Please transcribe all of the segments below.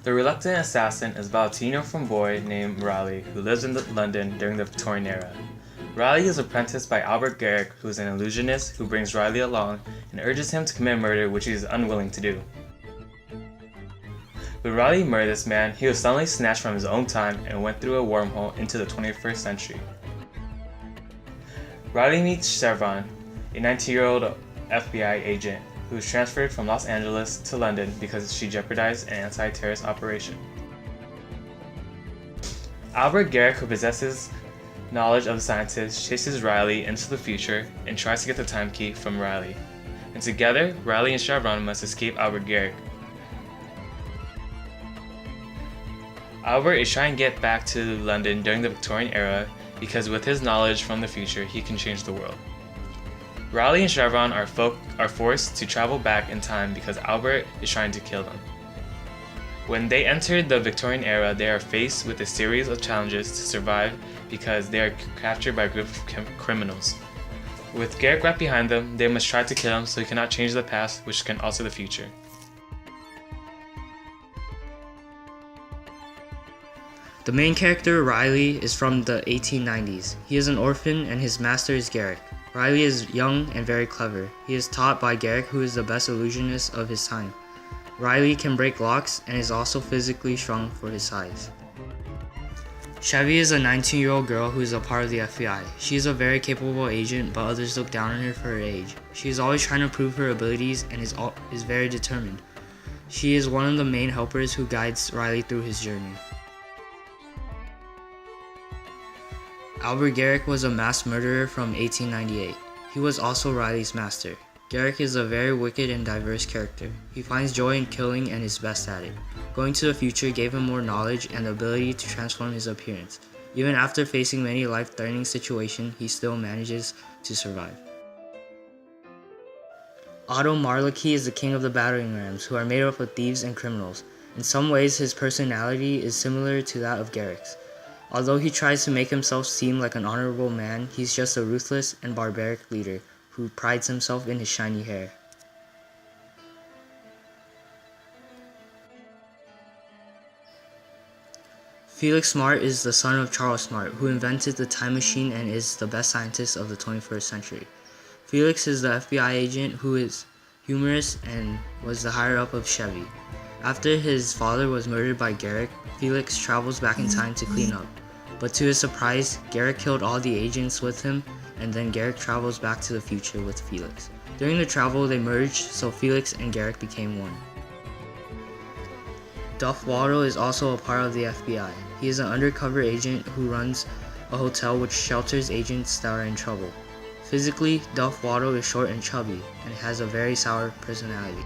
The Reluctant Assassin is about a teen boy named Riley who lives in London during the Victorian era. Riley is apprenticed by Albert Garrick, who is an illusionist who brings Riley along and urges him to commit murder, which he is unwilling to do. When Riley murdered this man, he was suddenly snatched from his own time and went through a wormhole into the 21st century. Riley meets Chevron, a 19-year-old FBI agent who was transferred from Los Angeles to London because she jeopardized an anti-terrorist operation. Albert Garrick, who possesses knowledge of the scientist, chases Riley into the future and tries to get the time key from Riley. And together, Riley and Chevron must escape Albert Garrick. Albert is trying to get back to London during the Victorian era because with his knowledge from the future, he can change the world. Riley and Chevron are forced to travel back in time because Albert is trying to kill them. When they enter the Victorian era, they are faced with a series of challenges to survive because they are captured by a group of criminals. With Garrick right behind them, they must try to kill him so he cannot change the past, which can alter the future. The main character, Riley, is from the 1890s. He is an orphan and his master is Garrick. Riley is young and very clever. He is taught by Garrick, who is the best illusionist of his time. Riley can break locks and is also physically strong for his size. Chevy is a 19-year-old girl who is a part of the FBI. She is a very capable agent, but others look down on her for her age. She is always trying to prove her abilities and is very determined. She is one of the main helpers who guides Riley through his journey. Albert Garrick was a mass murderer from 1898. He was also Riley's master. Garrick is a very wicked and diverse character. He finds joy in killing and is best at it. Going to the future gave him more knowledge and the ability to transform his appearance. Even after facing many life-threatening situations, he still manages to survive. Otto Marlecki is the king of the battering rams, who are made up of thieves and criminals. In some ways, his personality is similar to that of Garrick's. Although he tries to make himself seem like an honorable man, he's just a ruthless and barbaric leader who prides himself in his shiny hair. Felix Smart is the son of Charles Smart, who invented the time machine and is the best scientist of the 21st century. Felix is the FBI agent who is humorous and was the higher-up of Chevy. After his father was murdered by Garrick, Felix travels back in time to clean up. But to his surprise, Garrick killed all the agents with him, and then Garrick travels back to the future with Felix. During the travel, they merged, so Felix and Garrick became one. Duff Waldo is also a part of the FBI. He is an undercover agent who runs a hotel which shelters agents that are in trouble. Physically, Duff Waldo is short and chubby, and has a very sour personality.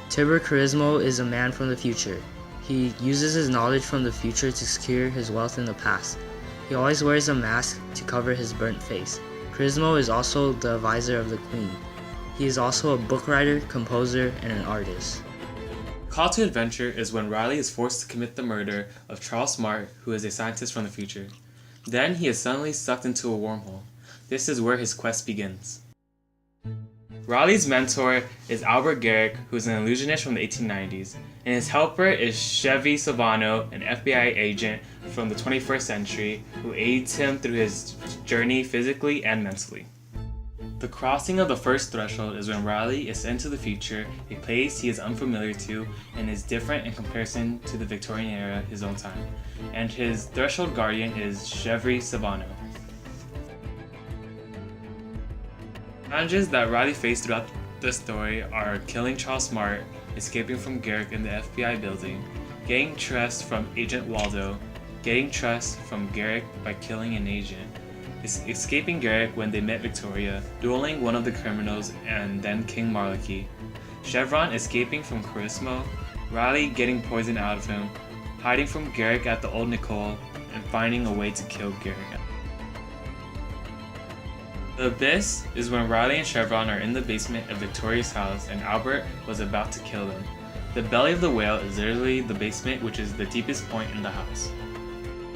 Tibor Charismo is a man from the future. He uses his knowledge from the future to secure his wealth in the past. He always wears a mask to cover his burnt face. Charismo is also the advisor of the Queen. He is also a book writer, composer, and an artist. Call to Adventure is when Riley is forced to commit the murder of Charles Smart, who is a scientist from the future. Then he is suddenly sucked into a wormhole. This is where his quest begins. Riley's mentor is Albert Garrick, who is an illusionist from the 1890s, and his helper is Chevy Silvano, an FBI agent from the 21st century, who aids him through his journey physically and mentally. The crossing of the first threshold is when Riley is sent to the future, a place he is unfamiliar to and is different in comparison to the Victorian era, his own time, and his threshold guardian is Chevy Silvano. Challenges that Riley faced throughout the story are killing Charles Smart, escaping from Garrick in the FBI building, getting trust from Agent Waldo, getting trust from Garrick by killing an agent, escaping Garrick when they met Victoria, dueling one of the criminals and then King Marlecki, Chevron escaping from Charismo, Riley getting poison out of him, hiding from Garrick at the Old Nicole, and finding a way to kill Garrick. The Abyss is when Riley and Chevron are in the basement of Victoria's house and Albert was about to kill them. The belly of the whale is literally the basement, which is the deepest point in the house.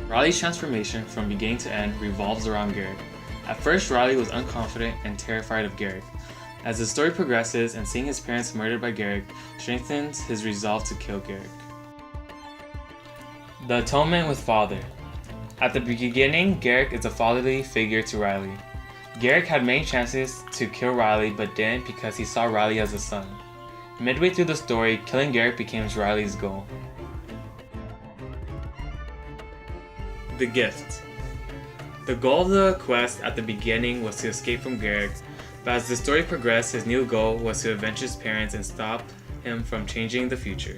Riley's transformation from beginning to end revolves around Garrick. At first, Riley was unconfident and terrified of Garrick, As the story progresses and seeing his parents murdered by Garrick strengthens his resolve to kill Garrick. The atonement with father. At the beginning, Garrick is a fatherly figure to Riley. Garrick had many chances to kill Riley but didn't because he saw Riley as a son. Midway through the story, killing Garrick becomes Riley's goal. The gift. The goal of the quest at the beginning was to escape from Garrick, but as the story progressed, his new goal was to avenge his parents and stop him from changing the future.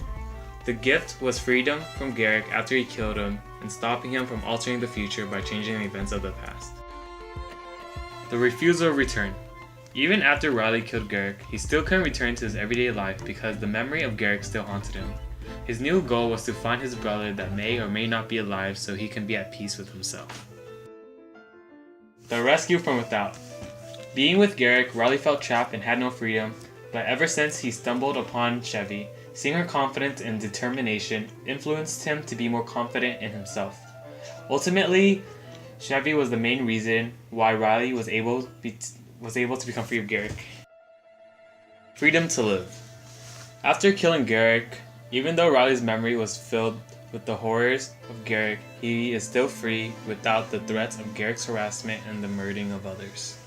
The gift was freedom from Garrick after he killed him and stopping him from altering the future by changing the events of the past. The refusal of return. Even after Riley killed Garrick, he still couldn't return to his everyday life because the memory of Garrick still haunted him. His new goal was to find his brother that may or may not be alive so he can be at peace with himself. The rescue from without. Being with Garrick, Riley felt trapped and had no freedom, but ever since he stumbled upon Chevy, seeing her confidence and determination influenced him to be more confident in himself. Ultimately, Chevy was the main reason why Riley was able to become free of Garrick. Freedom to live. After killing Garrick, even though Riley's memory was filled with the horrors of Garrick, he is still free without the threats of Garrick's harassment and the murdering of others.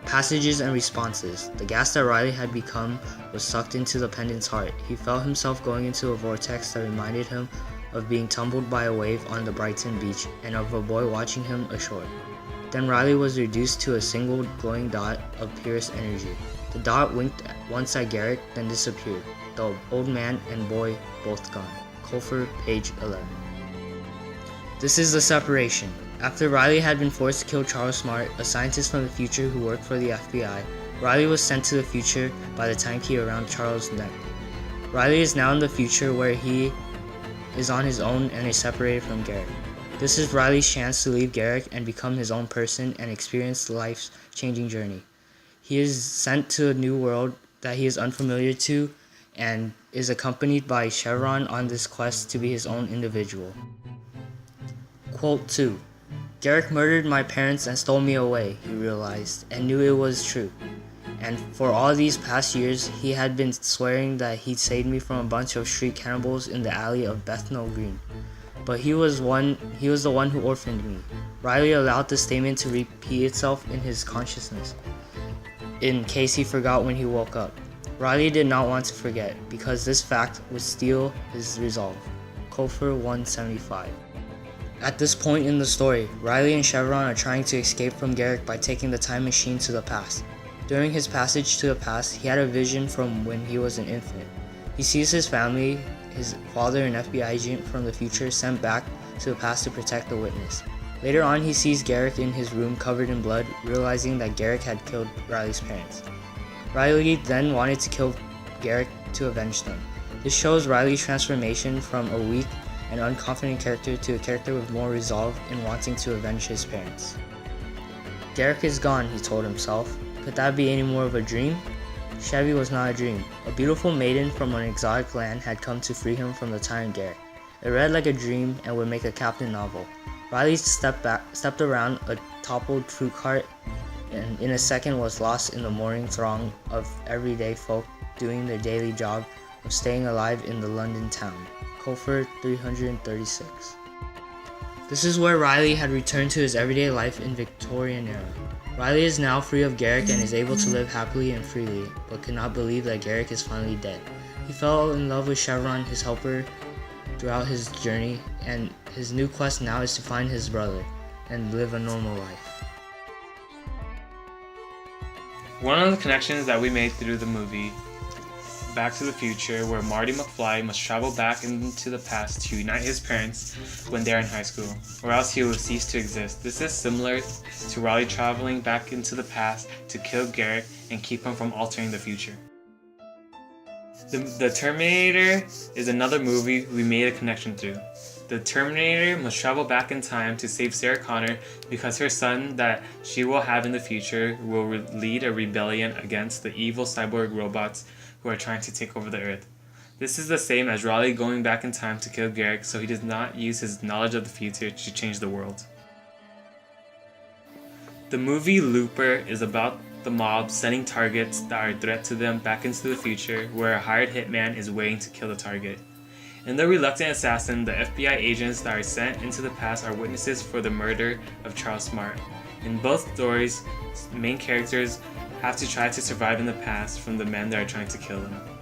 Passages and responses. The gas that Riley had become was sucked into the pendant's heart. He felt himself going into a vortex that reminded him of being tumbled by a wave on the Brighton beach and of a boy watching him ashore. Then Riley was reduced to a single glowing dot of purest energy. The dot winked once at Garrick, then disappeared. The old man and boy both gone. Colfer, page 11. This is the separation. After Riley had been forced to kill Charles Smart, a scientist from the future who worked for the FBI, Riley was sent to the future by the time key around Charles' neck. Riley is now in the future where he is on his own and is separated from Garrick. This is Riley's chance to leave Garrick and become his own person and experience life's changing journey. He is sent to a new world that he is unfamiliar to and is accompanied by Chevron on this quest to be his own individual. Quote 2. Garrick murdered my parents and stole me away, he realized, and knew it was true. And for all these past years, he had been swearing that he'd saved me from a bunch of street cannibals in the alley of Bethnal Green. But he was the one who orphaned me. Riley allowed the statement to repeat itself in his consciousness, in case he forgot when he woke up. Riley did not want to forget, because this fact would steal his resolve. Colfer 175. At this point in the story, Riley and Chevron are trying to escape from Garrick by taking the time machine to the past. During his passage to the past, he had a vision from when he was an infant. He sees his family, his father, an FBI agent from the future, sent back to the past to protect the witness. Later on, he sees Garrick in his room covered in blood, realizing that Garrick had killed Riley's parents. Riley then wanted to kill Garrick to avenge them. This shows Riley's transformation from a weak and unconfident character to a character with more resolve in wanting to avenge his parents. Garrick is gone, he told himself. Could that be any more of a dream? Chevy was not a dream. A beautiful maiden from an exotic land had come to free him from the tyrant Garrick. It read like a dream and would make a captain novel. Riley stepped around a toppled fruit cart and in a second was lost in the morning throng of everyday folk doing their daily job of staying alive in the London town. Colfer 336. This is where Riley had returned to his everyday life in Victorian era. Riley is now free of Garrick and is able to live happily and freely, but could not believe that Garrick is finally dead. He fell in love with Chevron, his helper, throughout his journey, and his new quest now is to find his brother and live a normal life. One of the connections that we made through the movie Back to the Future, where Marty McFly must travel back into the past to unite his parents when they're in high school, or else he will cease to exist. This is similar to Riley traveling back into the past to kill Garrick and keep him from altering the future. The Terminator is another movie we made a connection through. The Terminator must travel back in time to save Sarah Connor because her son that she will have in the future will lead a rebellion against the evil cyborg robots who are trying to take over the Earth. This is the same as Raleigh going back in time to kill Garrick, so he does not use his knowledge of the future to change the world. The movie Looper is about the mob sending targets that are a threat to them back into the future, where a hired hitman is waiting to kill the target. In The Reluctant Assassin, the FBI agents that are sent into the past are witnesses for the murder of Charles Smart. In both stories, main characters have to try to survive in the past from the men that are trying to kill them.